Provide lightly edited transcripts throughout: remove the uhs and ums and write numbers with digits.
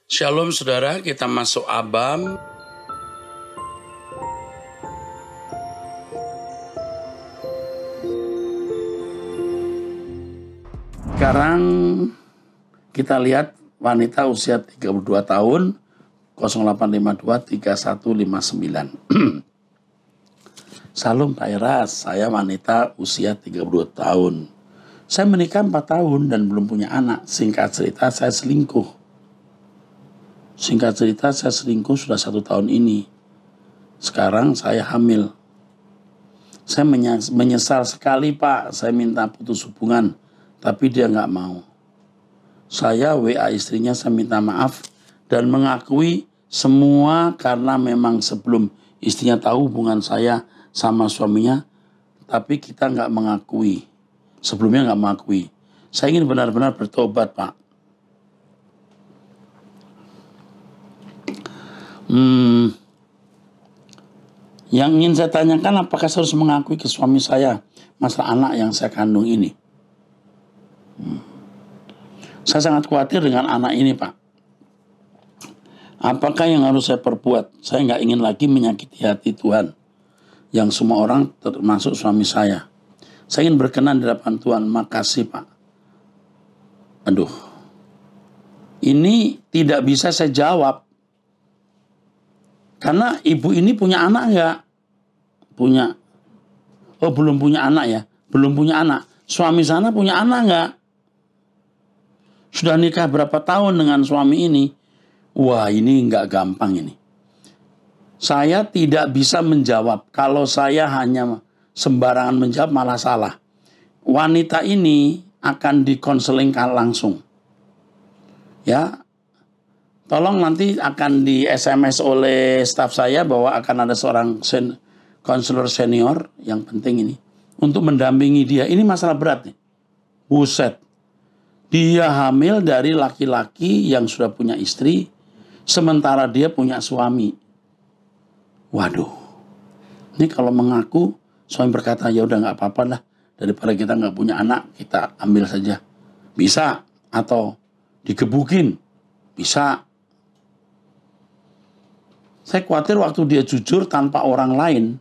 Shalom saudara, kita masuk Abam. Sekarang kita lihat wanita usia 32 tahun 0852 3159. Salam Pak Eras, saya wanita usia 32 tahun. Saya menikah 4 tahun dan belum punya anak. Singkat cerita saya selingkuh. Sudah 1 tahun ini. Sekarang saya hamil. Saya menyesal sekali Pak. Saya minta putus hubungan, tapi dia nggak mau. Saya WA istrinya, saya minta maaf dan mengakui semua karena memang sebelum istrinya tahu hubungan saya sama suaminya, tapi kita nggak mengakui. Sebelumnya nggak mengakui. Saya ingin benar-benar bertobat Pak. Yang ingin saya tanyakan, apakah saya harus mengakui ke suami saya masalah anak yang saya kandung ini? Saya sangat khawatir dengan anak ini Pak. Apakah yang harus saya perbuat? Saya nggak ingin lagi menyakiti hati Tuhan yang semua orang termasuk suami saya. Saya ingin berkenan di hadapan Tuhan. Makasih Pak. Aduh, ini tidak bisa saya jawab. Karena ibu ini punya anak nggak? Punya. Oh, belum punya anak ya? Belum punya anak. Suami sana punya anak nggak? Sudah nikah berapa tahun dengan suami ini? Wah, ini nggak gampang ini. Saya tidak bisa menjawab. Kalau saya hanya sembarangan menjawab malah salah. Wanita ini akan dikonselingkan langsung. Ya. Tolong nanti akan di SMS oleh staf saya bahwa akan ada seorang konselor senior yang penting ini untuk mendampingi dia. Ini masalah berat nih. Buset. Dia hamil dari laki-laki yang sudah punya istri, sementara dia punya suami. Waduh. Ini kalau mengaku, suami berkata, ya udah nggak apa-apa lah. Daripada kita nggak punya anak, kita ambil saja. Bisa. Atau digebukin. Bisa. Saya khawatir waktu dia jujur tanpa orang lain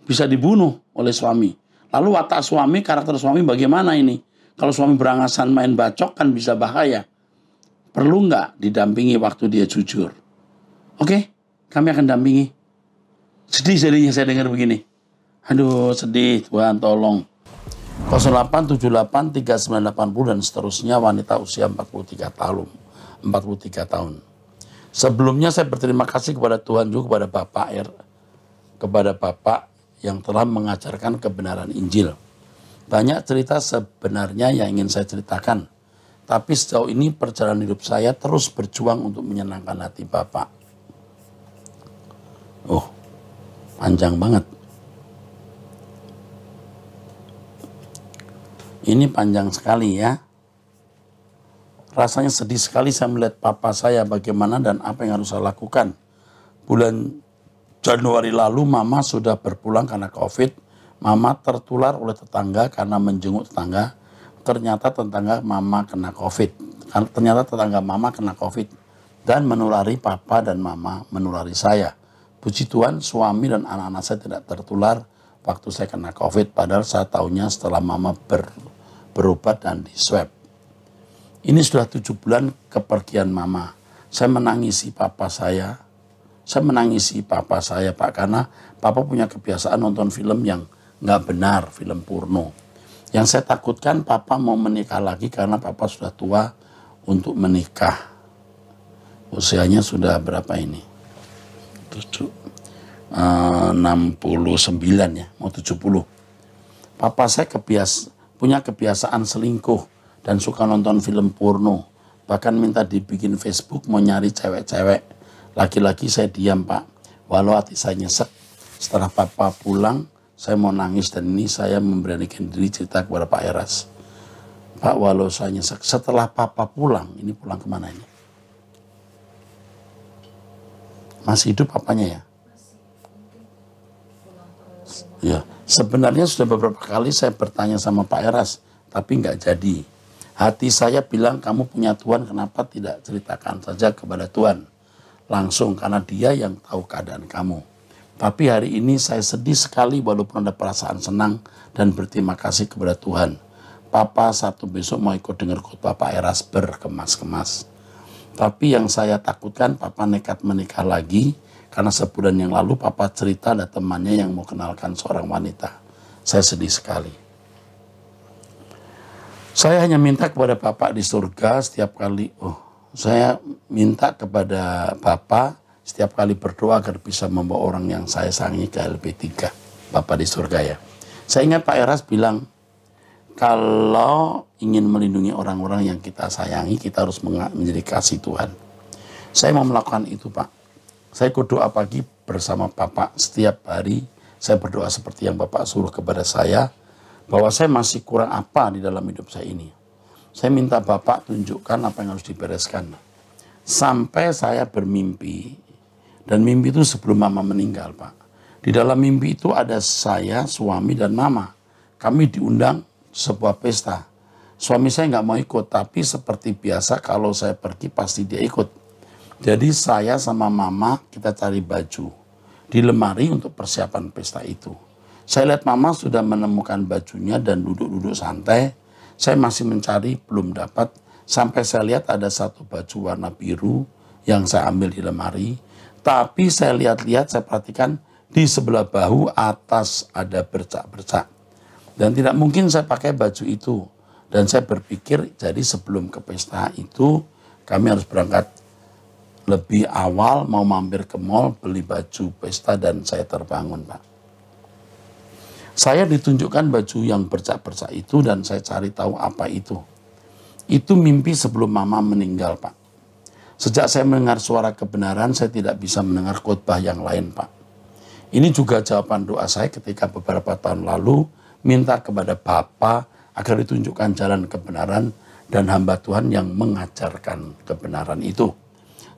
bisa dibunuh oleh suami. Lalu watak suami, karakter suami bagaimana ini? Kalau suami berangasan main bacok kan bisa bahaya. Perlu nggak didampingi waktu dia jujur? Oke, kami akan dampingi. Sedih jadinya saya dengar begini. Aduh sedih, Tuhan tolong. 0878 3980 dan seterusnya, wanita usia 43 tahun. Sebelumnya saya berterima kasih kepada Tuhan juga kepada Bapak yang telah mengajarkan kebenaran Injil. Banyak cerita sebenarnya yang ingin saya ceritakan, tapi sejauh ini perjalanan hidup saya terus berjuang untuk menyenangkan hati Bapak. Oh, panjang banget. Ini panjang sekali ya. Rasanya sedih sekali saya melihat papa saya bagaimana dan apa yang harus saya lakukan. Bulan Januari lalu mama sudah berpulang karena COVID. Mama tertular oleh tetangga karena menjenguk tetangga. Ternyata tetangga mama kena COVID. Dan menulari papa dan mama, menulari saya. Puji Tuhan suami dan anak-anak saya tidak tertular waktu saya kena COVID. Padahal saya tahunya setelah mama berobat dan di swab. Ini sudah 7 bulan kepergian mama. Saya menangisi papa saya. Pak, karena papa punya kebiasaan nonton film yang nggak benar, film porno. Yang saya takutkan papa mau menikah lagi karena papa sudah tua untuk menikah. Usianya sudah berapa ini? 69 ya, mau 70. Papa saya punya kebiasaan selingkuh dan suka nonton film porno. Bahkan minta dibikin Facebook mau nyari cewek-cewek. Laki-laki saya diam Pak. Walau hati saya nyesek. Setelah Papa pulang, saya mau nangis dan ini saya memberanikan diri cerita kepada Pak Eras. Pak, walau saya nyesek. Setelah Papa pulang, ini pulang kemana ini? Masih hidup papanya ya? Ya, sebenarnya sudah beberapa kali saya bertanya sama Pak Eras, tapi nggak jadi. Hati saya bilang, kamu punya Tuhan, kenapa tidak ceritakan saja kepada Tuhan langsung, karena Dia yang tahu keadaan kamu. Tapi hari ini saya sedih sekali walaupun ada perasaan senang dan berterima kasih kepada Tuhan. Papa Sabtu besok mau ikut dengar khotbah Pak Eras berkemas-kemas. Tapi yang saya takutkan, Papa nekat menikah lagi, karena sebulan yang lalu Papa cerita ada temannya yang mau kenalkan seorang wanita. Saya sedih sekali. Saya hanya minta kepada Bapak di surga setiap kali, saya minta kepada Bapak setiap kali berdoa agar bisa membawa orang yang saya sayangi ke LP3, Bapak di surga ya. Saya ingat Pak Eras bilang, kalau ingin melindungi orang-orang yang kita sayangi, kita harus menjadi kasih Tuhan. Saya mau melakukan itu, Pak. Saya berdoa pagi bersama Bapak setiap hari. Saya berdoa seperti yang Bapak suruh kepada saya, bahwa saya masih kurang apa di dalam hidup saya ini. Saya minta Bapak tunjukkan apa yang harus dibereskan. Sampai saya bermimpi, dan mimpi itu sebelum Mama meninggal, Pak. Di dalam mimpi itu ada saya, suami, dan Mama. Kami diundang sebuah pesta. Suami saya nggak mau ikut, tapi seperti biasa kalau saya pergi pasti dia ikut. Jadi saya sama Mama kita cari baju di lemari untuk persiapan pesta itu. Saya lihat Mama sudah menemukan bajunya dan duduk-duduk santai. Saya masih mencari, belum dapat. Sampai saya lihat ada satu baju warna biru yang saya ambil di lemari. Tapi saya lihat-lihat, saya perhatikan di sebelah bahu atas ada bercak-bercak. Dan tidak mungkin saya pakai baju itu. Dan saya berpikir, jadi sebelum ke pesta itu, kami harus berangkat lebih awal, mau mampir ke mall, beli baju pesta, dan saya terbangun, Pak. Saya ditunjukkan baju yang bercak-bercak itu dan saya cari tahu apa itu. Itu mimpi sebelum Mama meninggal, Pak. Sejak saya mendengar suara kebenaran, saya tidak bisa mendengar khotbah yang lain, Pak. Ini juga jawaban doa saya ketika beberapa tahun lalu minta kepada Bapa agar ditunjukkan jalan kebenaran dan hamba Tuhan yang mengajarkan kebenaran itu.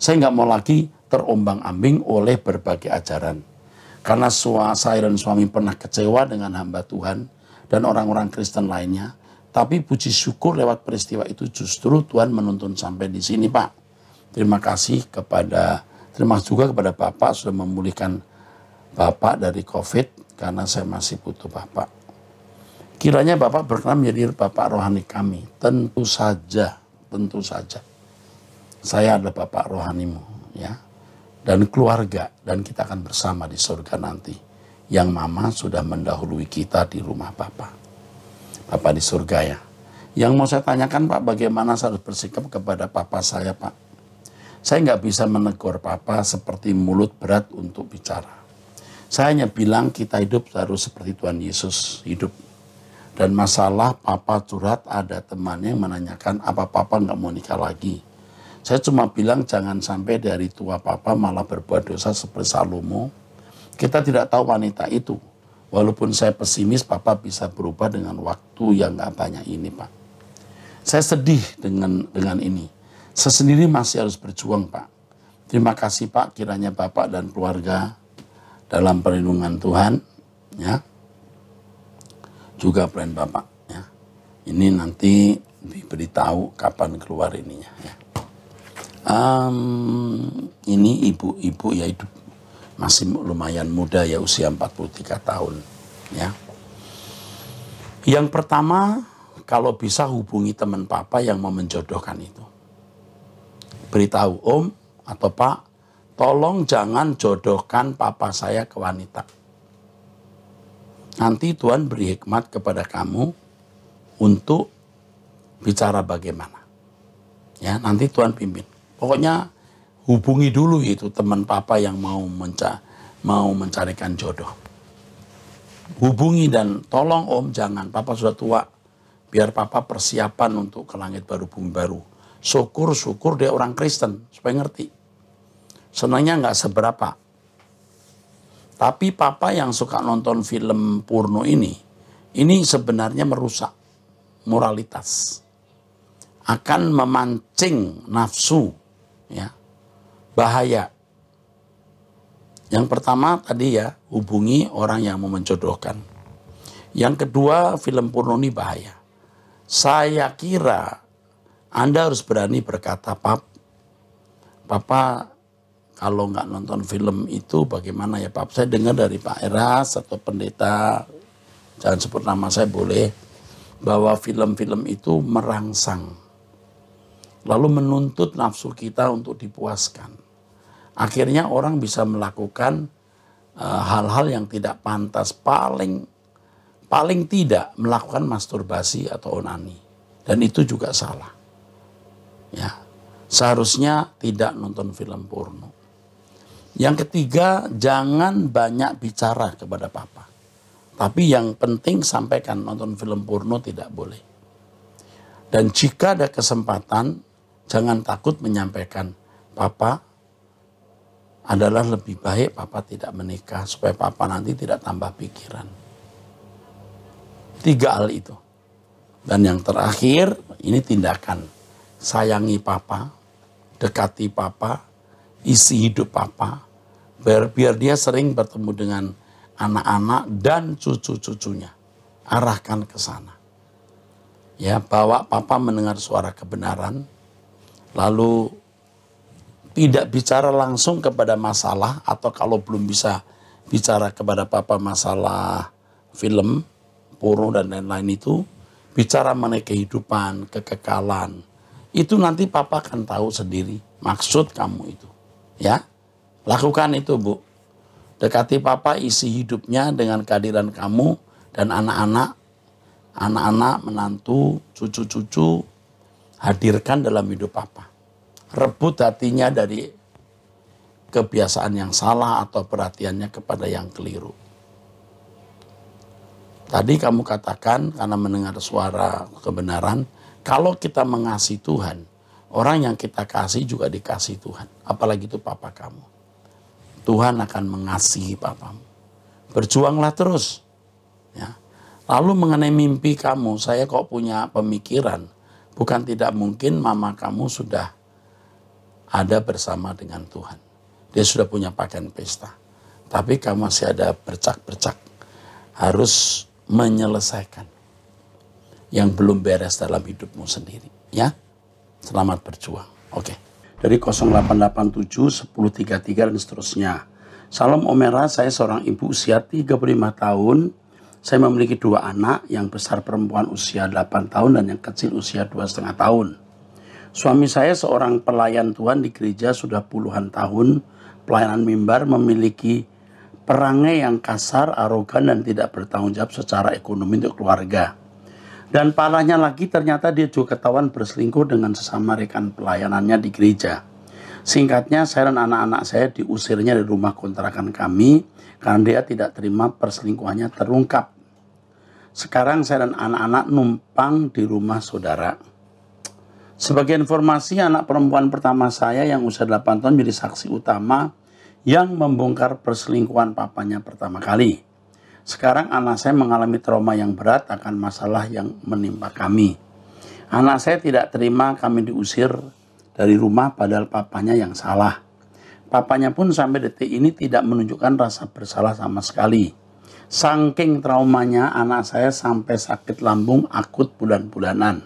Saya nggak mau lagi terombang-ambing oleh berbagai ajaran. Karena saya dan suami pernah kecewa dengan hamba Tuhan dan orang-orang Kristen lainnya. Tapi puji syukur lewat peristiwa itu justru Tuhan menuntun sampai di sini, Pak. Terima kasih juga kepada Bapak sudah memulihkan Bapak dari COVID, karena saya masih butuh Bapak. Kiranya Bapak berkenan menjadi Bapak rohani kami. Tentu saja. Saya adalah Bapak rohanimu, ya. Dan keluarga, dan kita akan bersama di surga nanti. Yang Mama sudah mendahului kita di rumah Bapak. Bapak di surga ya. Yang mau saya tanyakan, Pak, bagaimana saya harus bersikap kepada Papa saya, Pak? Saya nggak bisa menegur Papa seperti mulut berat untuk bicara. Saya hanya bilang kita hidup harus seperti Tuhan Yesus hidup. Dan masalah Papa curhat, ada temannya yang menanyakan apa Papa nggak mau nikah lagi. Saya cuma bilang jangan sampai dari tua Papa malah berbuat dosa seperti Salomo. Kita tidak tahu wanita itu. Walaupun saya pesimis, Papa bisa berubah dengan waktu yang gak banyak ini, Pak. Saya sedih dengan ini. Saya sendiri masih harus berjuang, Pak. Terima kasih, Pak. Kiranya Bapak dan keluarga dalam perlindungan Tuhan, ya. Juga plan Bapak, ya. Ini nanti diberitahu kapan keluar ininya, ya. Ini ibu-ibu ya, hidup masih lumayan muda ya, usia 43 tahun ya. Yang pertama, kalau bisa hubungi teman Papa yang mau menjodohkan itu. Beritahu, Om atau Pak, tolong jangan jodohkan Papa saya ke wanita. Nanti Tuhan beri hikmat kepada kamu untuk bicara bagaimana. Ya, nanti Tuhan pimpin. Pokoknya hubungi dulu itu teman Papa yang mau mencarikan jodoh. Hubungi dan tolong Om jangan, Papa sudah tua. Biar Papa persiapan untuk ke langit baru bumi baru. Syukur dia orang Kristen supaya ngerti. Senangnya nggak seberapa. Tapi Papa yang suka nonton film porno ini sebenarnya merusak moralitas. Akan memancing nafsu. Ya, bahaya. Yang pertama tadi ya, hubungi orang yang mau menjodohkan. Yang kedua, film porno ini bahaya. Saya kira Anda harus berani berkata, Papa kalau nggak nonton film itu bagaimana ya Pap? Saya dengar dari Pak Eras atau pendeta, jangan sebut nama saya boleh, bahwa film-film itu merangsang. Lalu menuntut nafsu kita untuk dipuaskan. Akhirnya orang bisa melakukan hal-hal yang tidak pantas. Paling tidak melakukan masturbasi atau onani. Dan itu juga salah. Ya, seharusnya tidak nonton film porno. Yang ketiga, jangan banyak bicara kepada papa. Tapi yang penting sampaikan, nonton film porno tidak boleh. Dan jika ada kesempatan, jangan takut menyampaikan, papa adalah lebih baik papa tidak menikah supaya papa nanti tidak tambah pikiran. 3 hal itu. Dan yang terakhir, ini tindakan. Sayangi papa, dekati papa, isi hidup papa, biar dia sering bertemu dengan anak-anak dan cucu-cucunya. Arahkan ke sana. Ya, bawa papa mendengar suara kebenaran, lalu tidak bicara langsung kepada masalah, atau kalau belum bisa bicara kepada papa masalah film, porno dan lain-lain itu, bicara mengenai kehidupan, kekekalan. Itu nanti papa akan tahu sendiri maksud kamu itu. Ya, lakukan itu Bu. Dekati papa, isi hidupnya dengan kehadiran kamu dan anak-anak, menantu, cucu-cucu, hadirkan dalam hidup papa. Rebut hatinya dari kebiasaan yang salah atau perhatiannya kepada yang keliru. Tadi kamu katakan karena mendengar suara kebenaran, kalau kita mengasihi Tuhan, orang yang kita kasih juga dikasih Tuhan. Apalagi itu papa kamu. Tuhan akan mengasihi papamu. Berjuanglah terus. Ya. Lalu mengenai mimpi kamu, saya kok punya pemikiran, bukan tidak mungkin mama kamu sudah ada bersama dengan Tuhan. Dia sudah punya pakaian pesta. Tapi kamu masih ada bercak-bercak. Harus menyelesaikan yang belum beres dalam hidupmu sendiri. Ya, selamat berjuang. Oke. Dari 0887 1033 dan seterusnya. Salam Omera, saya seorang ibu usia 35 tahun. Saya memiliki 2 anak, yang besar perempuan usia 8 tahun dan yang kecil usia 2,5 tahun. Suami saya seorang pelayan Tuhan di gereja sudah puluhan tahun. Pelayanan mimbar, memiliki perangai yang kasar, arogan dan tidak bertanggung jawab secara ekonomi untuk keluarga. Dan parahnya lagi ternyata dia juga ketahuan berselingkuh dengan sesama rekan pelayanannya di gereja. Singkatnya, saya dan anak-anak saya diusirnya dari rumah kontrakan kami karena dia tidak terima perselingkuhannya terungkap. Sekarang saya dan anak-anak numpang di rumah saudara. Sebagai informasi, anak perempuan pertama saya yang usia 8 tahun menjadi saksi utama yang membongkar perselingkuhan papanya pertama kali. Sekarang anak saya mengalami trauma yang berat akan masalah yang menimpa kami. Anak saya tidak terima kami diusir dari rumah padahal papanya yang salah. Papanya pun sampai detik ini tidak menunjukkan rasa bersalah sama sekali. Saking traumanya, anak saya sampai sakit lambung akut bulan-bulanan.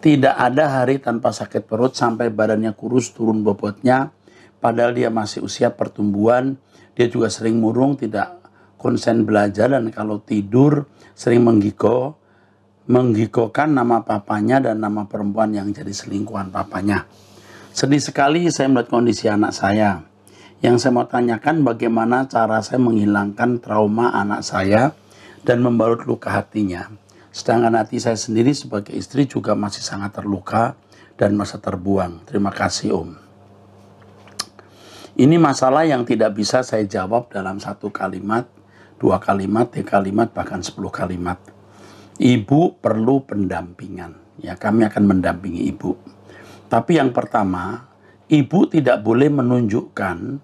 Tidak ada hari tanpa sakit perut sampai badannya kurus turun bobotnya. Padahal dia masih usia pertumbuhan. Dia juga sering murung, tidak konsen belajar, dan kalau tidur sering menggigaukan nama papanya dan nama perempuan yang jadi selingkuhan papanya. Sedih sekali saya melihat kondisi anak saya. Yang saya mau tanyakan, bagaimana cara saya menghilangkan trauma anak saya dan membalut luka hatinya. Sedangkan hati saya sendiri sebagai istri juga masih sangat terluka dan merasa terbuang. Terima kasih Om. Ini masalah yang tidak bisa saya jawab dalam 1 kalimat, 2 kalimat, 3 kalimat, bahkan 10 kalimat. Ibu perlu pendampingan. Ya, kami akan mendampingi ibu. Tapi yang pertama, ibu tidak boleh menunjukkan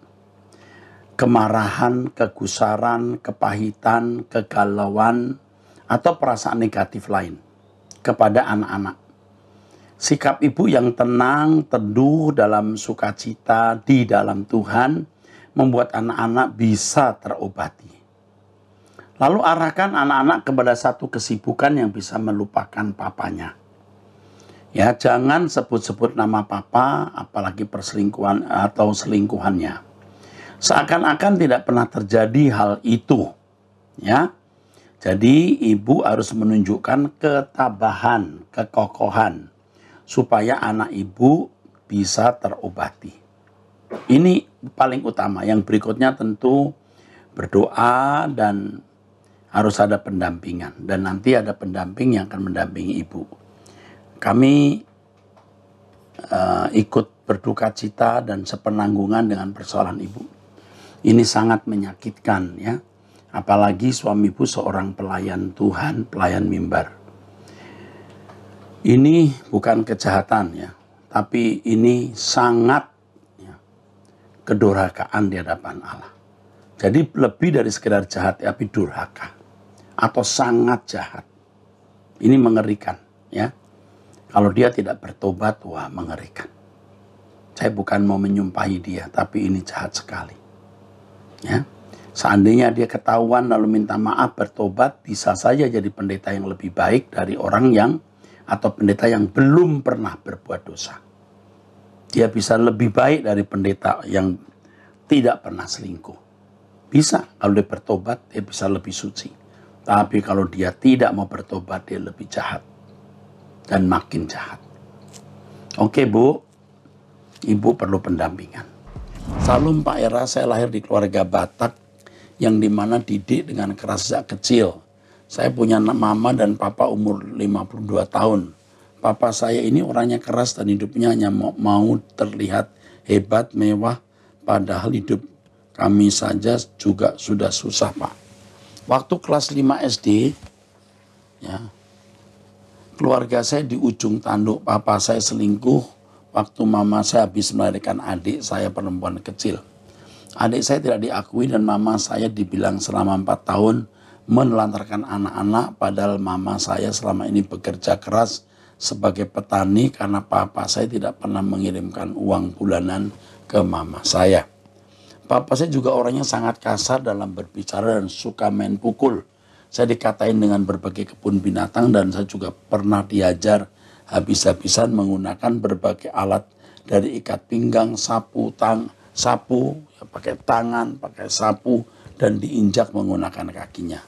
kemarahan, kegusaran, kepahitan, kegalauan, atau perasaan negatif lain kepada anak-anak. Sikap ibu yang tenang, teduh dalam sukacita di dalam Tuhan membuat anak-anak bisa terobati. Lalu arahkan anak-anak kepada satu kesibukan yang bisa melupakan papanya. Ya, jangan sebut-sebut nama papa, apalagi perselingkuhan atau selingkuhannya. Seakan-akan tidak pernah terjadi hal itu. Ya, jadi ibu harus menunjukkan ketabahan, kekokohan, supaya anak ibu bisa terobati. Ini paling utama. Yang berikutnya tentu berdoa dan harus ada pendampingan. Dan nanti ada pendamping yang akan mendampingi ibu. Kami ikut berduka cita dan sepenanggungan dengan persoalan ibu. Ini sangat menyakitkan ya. Apalagi suami ibu seorang pelayan Tuhan, pelayan mimbar. Ini bukan kejahatan ya, tapi ini sangat ya, kedurhakaan di hadapan Allah. Jadi lebih dari sekedar jahat, tapi durhaka atau sangat jahat. Ini mengerikan ya. Kalau dia tidak bertobat, wah mengerikan. Saya bukan mau menyumpahi dia, tapi ini jahat sekali. Ya, seandainya dia ketahuan lalu minta maaf bertobat, bisa saja jadi pendeta yang lebih baik dari orang yang atau pendeta yang belum pernah berbuat dosa. Dia bisa lebih baik dari pendeta yang tidak pernah selingkuh. Bisa, kalau dia bertobat, dia bisa lebih suci. Tapi kalau dia tidak mau bertobat, dia lebih jahat. Dan makin jahat. Oke Bu, Ibu perlu pendampingan. Salam Pak Era, saya lahir di keluarga Batak yang dimana didik dengan keras sejak kecil. Saya punya mama dan papa umur 52 tahun. Papa saya ini orangnya keras dan hidupnya hanya mau terlihat hebat, mewah. Padahal hidup kami saja juga sudah susah Pak. Waktu kelas 5 SD, ya, keluarga saya di ujung tanduk. Papa saya selingkuh waktu mama saya habis melahirkan adik saya perempuan kecil. Adik saya tidak diakui dan mama saya dibilang selama 4 tahun menelantarkan anak-anak, padahal mama saya selama ini bekerja keras sebagai petani karena papa saya tidak pernah mengirimkan uang bulanan ke mama saya. Papa saya juga orangnya sangat kasar dalam berbicara dan suka main pukul. Saya dikatain dengan berbagai kebun binatang dan saya juga pernah diajar habis-habisan menggunakan berbagai alat dari ikat pinggang, sapu, ya, pakai tangan, pakai sapu dan diinjak menggunakan kakinya.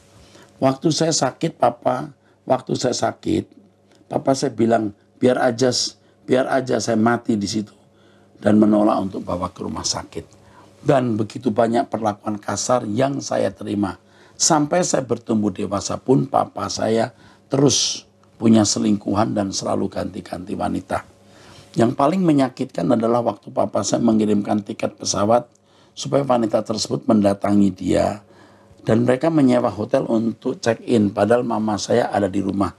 Waktu saya sakit, papa saya bilang biar aja saya mati di situ dan menolak untuk bawa ke rumah sakit. Dan begitu banyak perlakuan kasar yang saya terima. Sampai saya bertumbuh dewasa pun papa saya terus punya selingkuhan dan selalu ganti-ganti wanita. Yang paling menyakitkan adalah waktu papa saya mengirimkan tiket pesawat supaya wanita tersebut mendatangi dia. Dan mereka menyewa hotel untuk check-in padahal mama saya ada di rumah.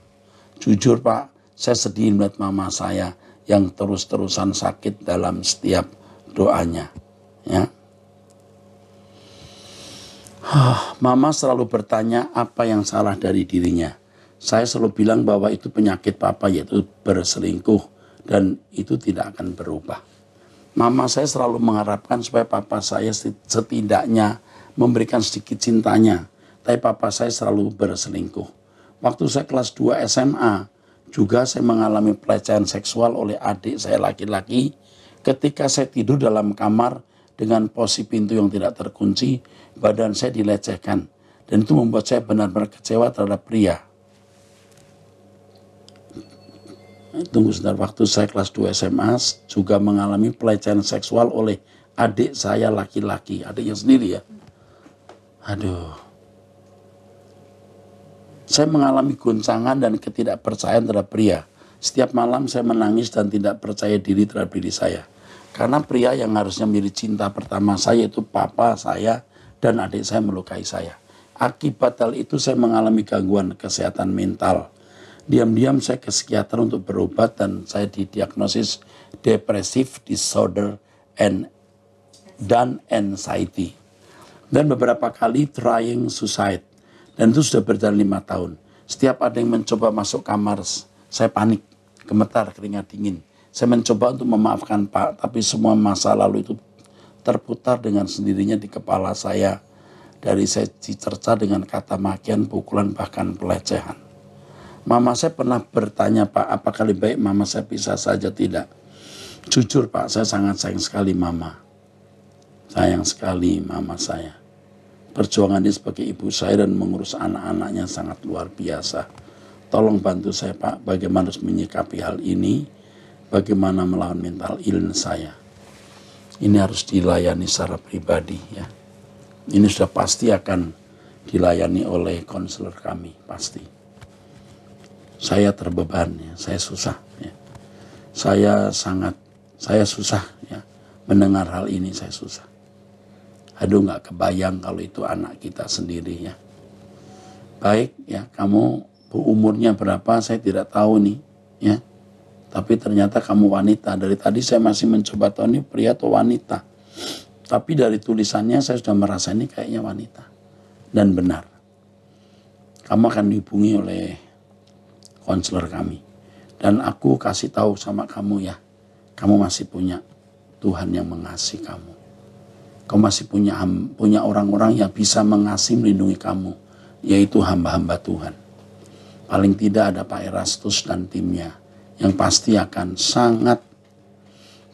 Jujur Pak, saya sedih melihat mama saya yang terus-terusan sakit dalam setiap doanya. Ya. Mama selalu bertanya apa yang salah dari dirinya. Saya selalu bilang bahwa itu penyakit papa yaitu berselingkuh dan itu tidak akan berubah. Mama saya selalu mengharapkan supaya papa saya setidaknya memberikan sedikit cintanya. Tapi papa saya selalu berselingkuh. Waktu saya kelas 2 SMA juga saya mengalami pelecehan seksual oleh adik saya laki-laki ketika saya tidur dalam kamar dengan posisi pintu yang tidak terkunci, badan saya dilecehkan. Dan itu membuat saya benar-benar kecewa terhadap pria. Tunggu sebentar, waktu saya kelas 2 SMA juga mengalami pelecehan seksual oleh adik saya laki-laki. Adiknya sendiri ya. Aduh. Saya mengalami goncangan dan ketidakpercayaan terhadap pria. Setiap malam saya menangis dan tidak percaya diri terhadap diri saya. Karena pria yang harusnya menjadi cinta pertama saya itu papa saya dan adik saya melukai saya. Akibat hal itu saya mengalami gangguan kesehatan mental. Diam-diam saya ke psikiater untuk berobat dan saya didiagnosis depressive disorder dan anxiety. Dan beberapa kali trying suicide. Dan itu sudah berjalan 5 tahun. Setiap ada yang mencoba masuk kamar, saya panik, gemetar, keringat dingin. Saya mencoba untuk memaafkan Pak, tapi semua masa lalu itu terputar dengan sendirinya di kepala saya. Dari saya dicerca dengan kata makian, pukulan, bahkan pelecehan. Mama saya pernah bertanya, Pak, apakah lebih baik mama saya pisah saja? Tidak. Jujur Pak, saya sangat sayang sekali mama. Sayang sekali mama saya. Perjuangan dia sebagai ibu saya dan mengurus anak-anaknya sangat luar biasa. Tolong bantu saya Pak, bagaimana harus menyikapi hal ini, bagaimana melawan mental illness saya. Ini harus dilayani secara pribadi ya. Ini sudah pasti akan dilayani oleh konselor kami, pasti. Saya terbeban ya, saya susah ya. Saya susah ya, mendengar hal ini saya susah. Aduh nggak kebayang kalau itu anak kita sendiri ya. Baik ya, kamu umurnya berapa saya tidak tahu nih ya. Tapi ternyata kamu wanita. Dari tadi saya masih mencoba tahu ini pria atau wanita. Tapi dari tulisannya saya sudah merasa ini kayaknya wanita. Dan benar. Kamu akan dihubungi oleh konselor kami. Dan aku kasih tahu sama kamu ya. Kamu masih punya Tuhan yang mengasihi kamu. Kamu masih punya orang-orang yang bisa mengasihi melindungi kamu. Yaitu hamba-hamba Tuhan. Paling tidak ada Pak Erastus dan timnya. Yang pasti akan sangat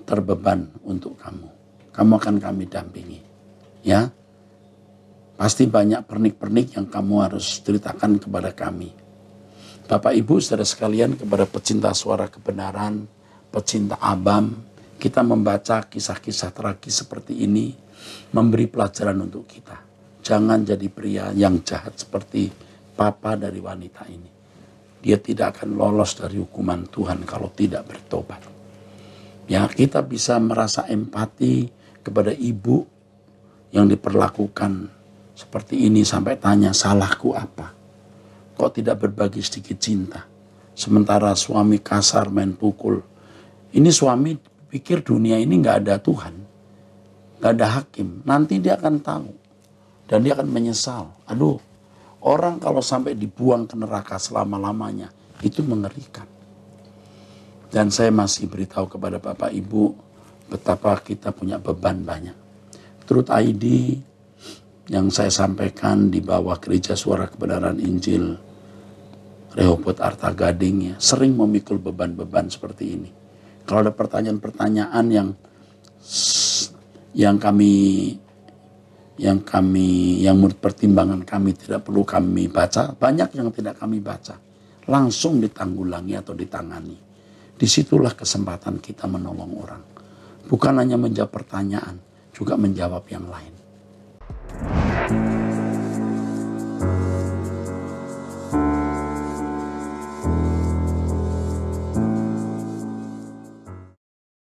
terbeban untuk kamu. Kamu akan kami dampingi. Ya. Pasti banyak pernik-pernik yang kamu harus ceritakan kepada kami. Bapak Ibu saudara sekalian, kepada pecinta suara kebenaran, pecinta ABAM, kita membaca kisah-kisah tragis seperti ini, memberi pelajaran untuk kita. Jangan jadi pria yang jahat seperti papa dari wanita ini. Dia tidak akan lolos dari hukuman Tuhan kalau tidak bertobat. Ya, kita bisa merasa empati kepada ibu yang diperlakukan seperti ini sampai tanya, salahku apa? Kok tidak berbagi sedikit cinta? Sementara suami kasar main pukul. Ini suami pikir dunia ini nggak ada Tuhan, nggak ada hakim. Nanti dia akan tahu dan dia akan menyesal. Aduh, orang kalau sampai dibuang ke neraka selama-lamanya itu mengerikan. Dan saya masih beritahu kepada Bapak Ibu betapa kita punya beban banyak. Truth ID yang saya sampaikan di bawah Gereja Suara Kebenaran Injil Rehoboth Arta Gading ya, sering memikul beban-beban seperti ini. Kalau ada pertanyaan-pertanyaan yang menurut pertimbangan kami tidak perlu kami baca, banyak yang tidak kami baca, langsung ditanggulangi atau ditangani. Disitulah kesempatan kita menolong orang. Bukan hanya menjawab pertanyaan, juga menjawab yang lain.